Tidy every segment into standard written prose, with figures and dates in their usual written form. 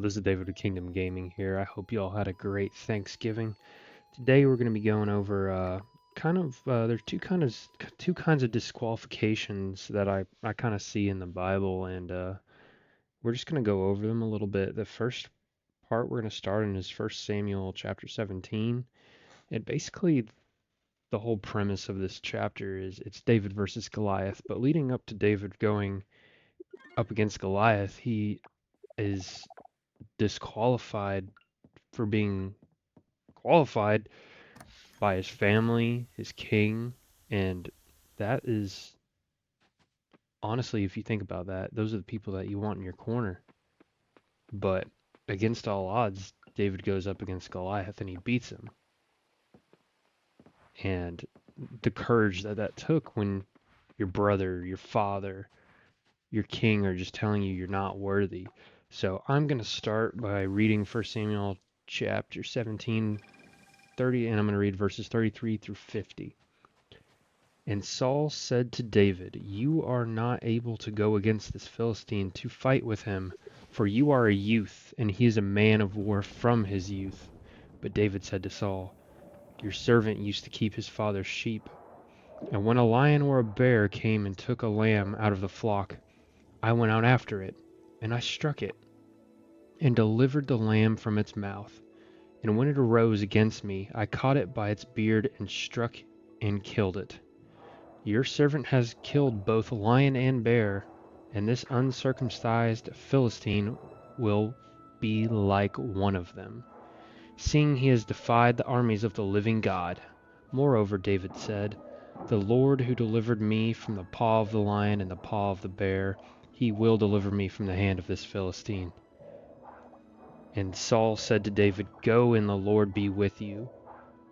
This is David with Kingdom Gaming here. I hope you all had a great Thanksgiving. Today we're going to be going over there's two kinds of disqualifications that I kind of see in the Bible, and we're just going to go over them a little bit. The first part we're going to start in is First Samuel chapter 17. And basically the whole premise of this chapter is it's David versus Goliath, but leading up to David going up against Goliath, he is disqualified for being qualified by his family, his king, and that is honestly, if you think about that, those are the people that you want in your corner. But against all odds, David goes up against Goliath and he beats him. And the courage that took when your brother, your father, your king are just telling you you're not worthy. So I'm going to start by reading 1 Samuel chapter 17, 30, and I'm going to read verses 33 through 50. And Saul said to David, "You are not able to go against this Philistine to fight with him, for you are a youth, and he is a man of war from his youth." But David said to Saul, "Your servant used to keep his father's sheep, and when a lion or a bear came and took a lamb out of the flock, I went out after it, and I struck it, and delivered the lamb from its mouth. And when it arose against me, I caught it by its beard and struck and killed it. Your servant has killed both lion and bear, and this uncircumcised Philistine will be like one of them, seeing he has defied the armies of the living God." Moreover, David said, "The Lord who delivered me from the paw of the lion and the paw of the bear, he will deliver me from the hand of this Philistine." And Saul said to David, "Go, and the Lord be with you."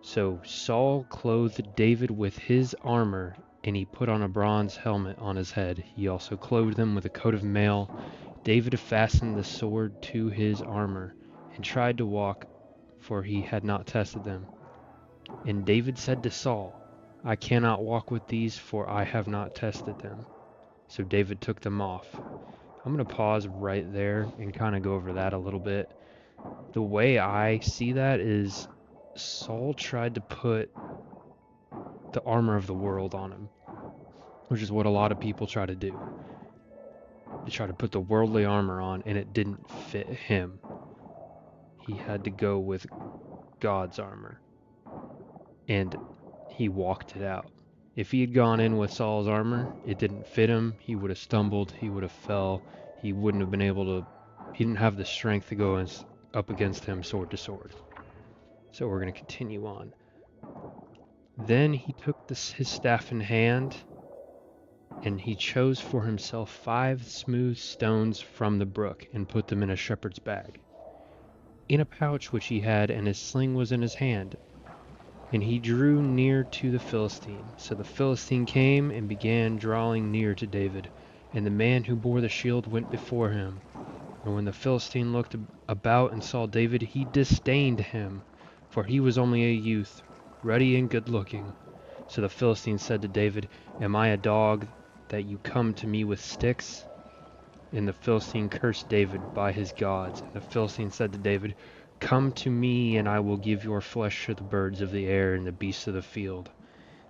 So Saul clothed David with his armor, and he put on a bronze helmet on his head. He also clothed him with a coat of mail. David fastened the sword to his armor, and tried to walk, for he had not tested them. And David said to Saul, "I cannot walk with these, for I have not tested them." So David took them off. I'm going to pause right there and kind of go over that a little bit. The way I see that is Saul tried to put the armor of the world on him, which is what a lot of people try to do. They try to put the worldly armor on, and it didn't fit him. He had to go with God's armor, and he walked it out. If he had gone in with Saul's armor, it didn't fit him. He would have stumbled. He would have fell. He wouldn't have been able to. He didn't have the strength to go up against him sword to sword. So we're going to continue on. Then he took his staff in hand, and he chose for himself 5 smooth stones from the brook, and put them in a shepherd's bag, in a pouch which he had, and his sling was in his hand. And he drew near to the Philistine. So the Philistine came and began drawing near to David, and the man who bore the shield went before him. And when the Philistine looked about and saw David, he disdained him, for he was only a youth, ruddy and good-looking. So the Philistine said to David, "Am I a dog that you come to me with sticks?" And the Philistine cursed David by his gods. And the Philistine said to David, "Come to me, and I will give your flesh to the birds of the air and the beasts of the field."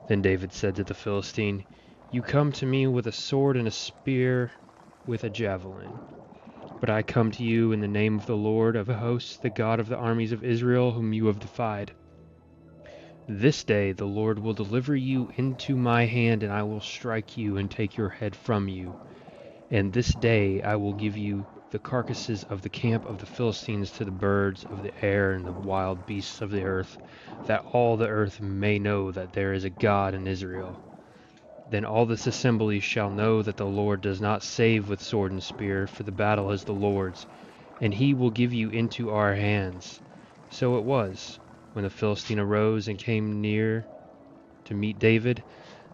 Then David said to the Philistine, "You come to me with a sword and a spear, with a javelin. But I come to you in the name of the Lord of hosts, the God of the armies of Israel, whom you have defied. This day the Lord will deliver you into my hand, and I will strike you and take your head from you. And this day I will give you the carcasses of the camp of the Philistines to the birds of the air and the wild beasts of the earth, that all the earth may know that there is a God in Israel. Then all this assembly shall know that the Lord does not save with sword and spear, for the battle is the Lord's, and he will give you into our hands." So it was, when the Philistine arose and came near to meet David,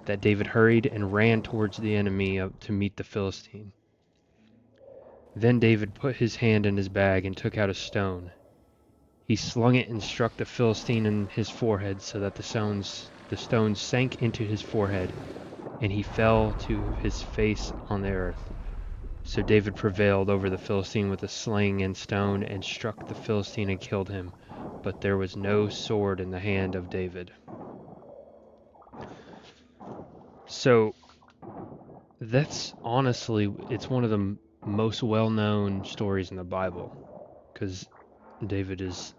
that David hurried and ran towards the enemy to meet the Philistine. Then David put his hand in his bag and took out a stone. He slung it and struck the Philistine in his forehead, so that the stone sank into his forehead, and he fell to his face on the earth. So David prevailed over the Philistine with a sling and stone and struck the Philistine and killed him. But there was no sword in the hand of David. So that's honestly, it's one of the most well-known stories in the Bible, because David is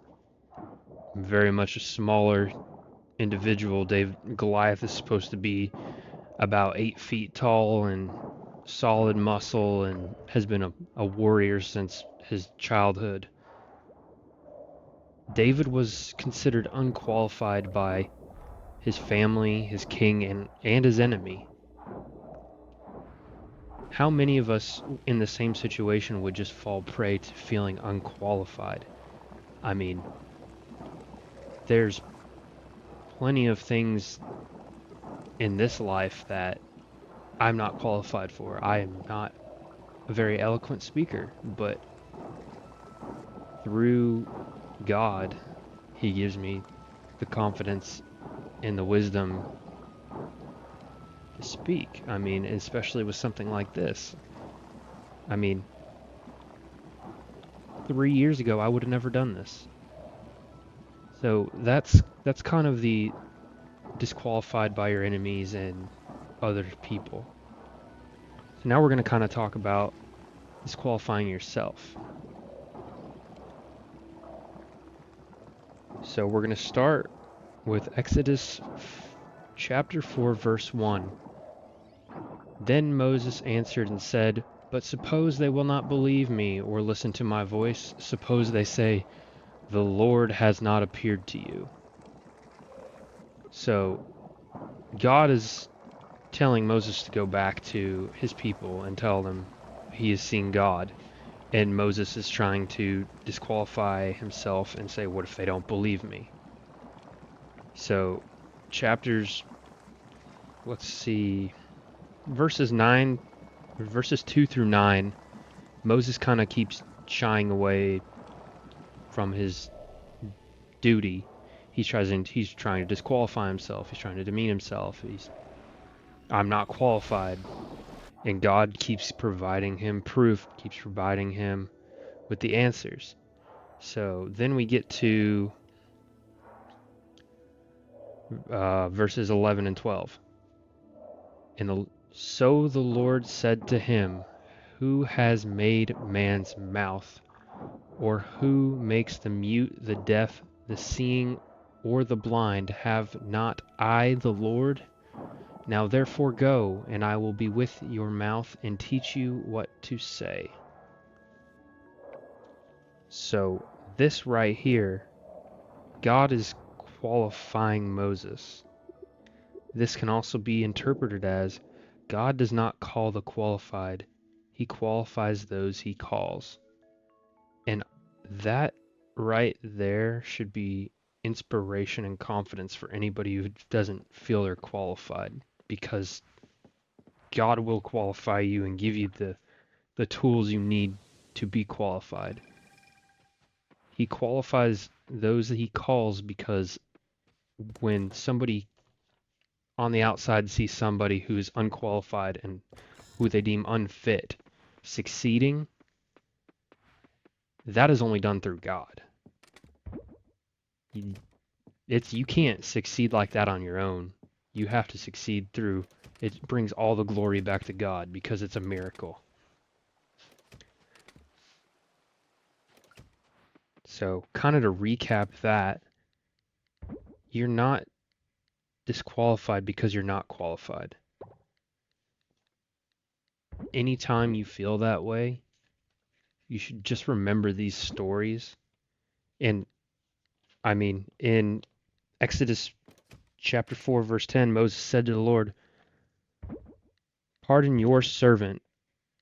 very much a smaller individual. Goliath is supposed to be about 8 feet tall and solid muscle and has been a warrior since his childhood. David was considered unqualified by his family, his king, and his enemy. How many of us in the same situation would just fall prey to feeling unqualified? I mean, there's plenty of things in this life that I'm not qualified for. I am not a very eloquent speaker, but through God, He gives me the confidence and the wisdom to speak. I mean, especially with something like this. I mean, 3 years ago, I would have never done this. So that's kind of the disqualified by your enemies and other people. So now we're going to kind of talk about disqualifying yourself. So we're going to start with Exodus chapter 4, verse 1. Then Moses answered and said, "But suppose they will not believe me or listen to my voice. Suppose they say, 'The Lord has not appeared to you.'" So God is telling Moses to go back to his people and tell them he has seen God. And Moses is trying to disqualify himself and say, what if they don't believe me? So chapters, let's see, verses 2 through 9, Moses kind of keeps shying away from his duty. He's trying to disqualify himself. He's trying to demean himself. I'm not qualified. And God keeps providing him proof, keeps providing him with the answers. So then we get to verses 11 and 12. So the Lord said to him, "Who has made man's mouth? Or who makes the mute, the deaf, the seeing, or the blind? Have not I the Lord? Now therefore go, and I will be with your mouth and teach you what to say." So this right here, God is qualifying Moses. This can also be interpreted as God does not call the qualified, He qualifies those He calls. And that right there should be inspiration and confidence for anybody who doesn't feel they're qualified, because God will qualify you and give you the tools you need to be qualified. He qualifies those that He calls, because when somebody on the outside sees somebody who's unqualified and who they deem unfit succeeding, that is only done through God. You can't succeed like that on your own. You have to succeed through, it brings all the glory back to God because it's a miracle. So kind of to recap that, you're not disqualified because you're not qualified. Anytime you feel that way, you should just remember these stories. And I mean, in Exodus chapter 4, verse 10, Moses said to the Lord, "Pardon your servant,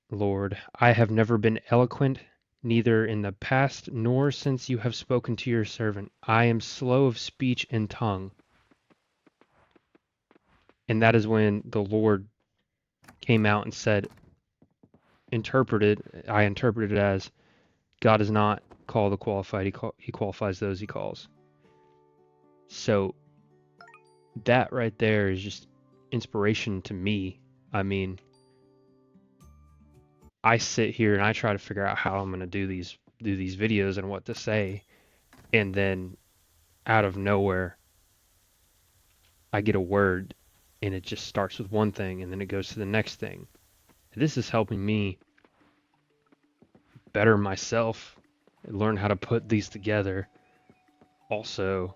Lord. I have never been eloquent, neither in the past nor since you have spoken to your servant. I am slow of speech and tongue." And that is when the Lord came out and said, I interpreted it as, God does not call the qualified, he qualifies those he calls. So that right there is just inspiration to me. I mean, I sit here and I try to figure out how I'm going to do these videos and what to say, and then out of nowhere I get a word and it just starts with one thing and then it goes to the next thing. This is helping me better myself and learn how to put these together. Also,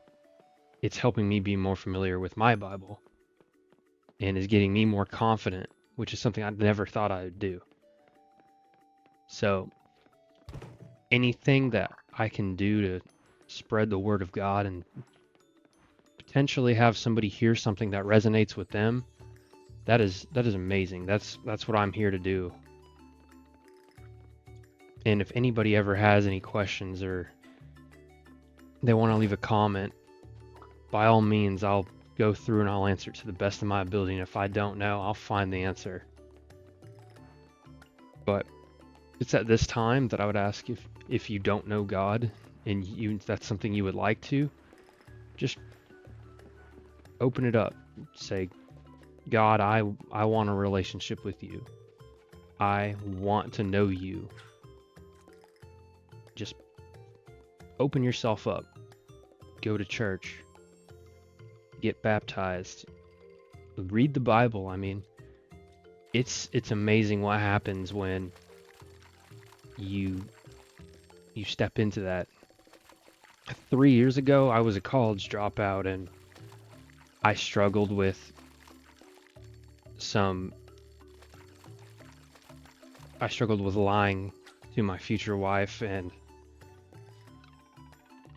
it's helping me be more familiar with my Bible and is getting me more confident, which is something I never thought I would do. So, anything that I can do to spread the word of God and potentially have somebody hear something that resonates with them, that is amazing. That's what I'm here to do. And if anybody ever has any questions or they want to leave a comment, by all means, I'll go through and I'll answer to the best of my ability. And if I don't know, I'll find the answer. But it's at this time that I would ask, if you don't know God and that's something you would like to, just open it up. Say, God, I want a relationship with you. I want to know you. Just open yourself up. Go to church. Get baptized. Read the Bible. I mean, it's amazing what happens when you step into that. 3 years ago, I was a college dropout and I struggled with lying to my future wife, and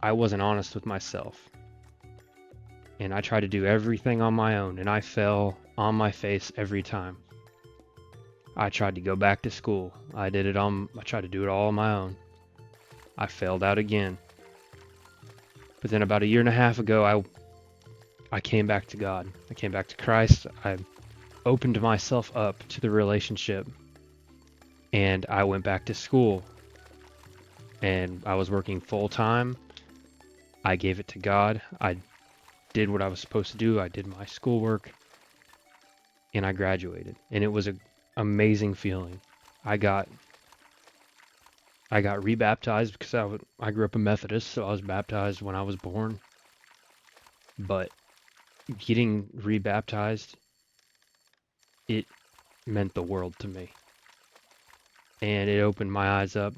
I wasn't honest with myself. And I tried to do everything on my own, and I fell on my face every time. I tried to go back to school. I tried to do it all on my own. I failed out again. But then about a year and a half ago, I came back to God. I came back to Christ. I opened myself up to the relationship, and I went back to school. And I was working full time. I gave it to God. I did what I was supposed to do. I did my schoolwork, and I graduated. And it was an amazing feeling. I got rebaptized because I grew up a Methodist, so I was baptized when I was born. But getting rebaptized, it meant the world to me. And it opened my eyes up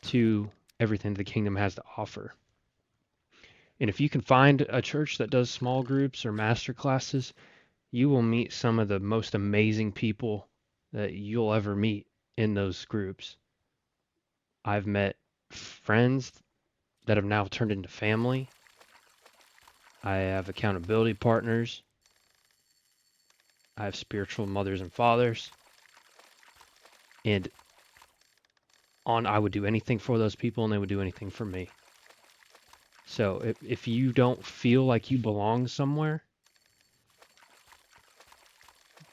to everything the kingdom has to offer. And if you can find a church that does small groups or master classes, you will meet some of the most amazing people that you'll ever meet in those groups. I've met friends that have now turned into family. I have accountability partners. I have spiritual mothers and fathers. And I would do anything for those people, and they would do anything for me. So if you don't feel like you belong somewhere,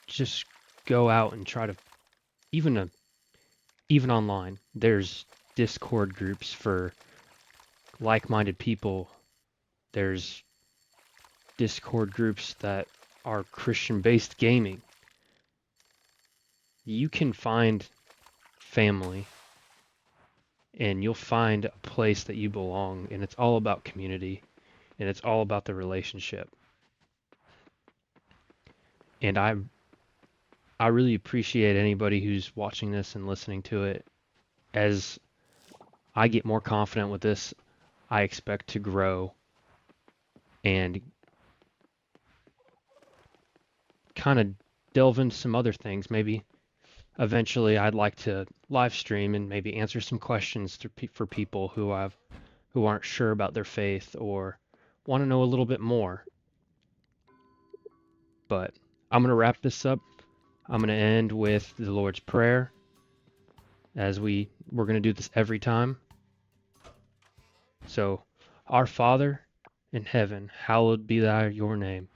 just go out and try to, even online, there's Discord groups for like-minded people. There's Discord groups that are Christian-based gaming. You can find family, and you'll find a place that you belong, and it's all about community, and it's all about the relationship. And I really appreciate anybody who's watching this and listening to it. As I get more confident with this, I expect to grow and kind of delve into some other things. Maybe eventually I'd like to live stream and maybe answer some questions for people who aren't sure about their faith or want to know a little bit more. But I'm going to wrap this up. I'm going to end with the Lord's Prayer, as we're going to do this every time. So, Our Father in heaven, hallowed be your name.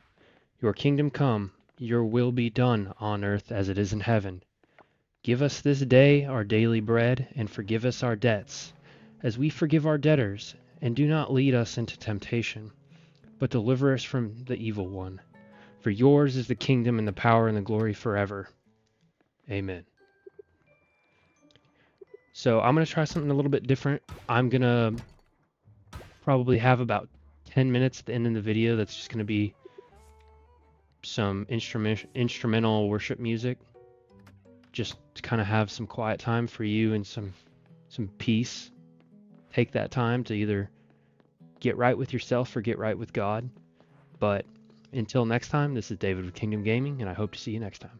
Your kingdom come, your will be done on earth as it is in heaven. Give us this day our daily bread, and forgive us our debts, as we forgive our debtors. And do not lead us into temptation, but deliver us from the evil one. For yours is the kingdom and the power and the glory forever. Amen. So I'm going to try something a little bit different. I'm going to probably have about 10 minutes at the end of the video that's just going to be some instrumental worship music, just to kind of have some quiet time for you and some peace. Take that time to either get right with yourself or get right with God. But until next time, this is David with Kingdom Gaming, and I hope to see you next time.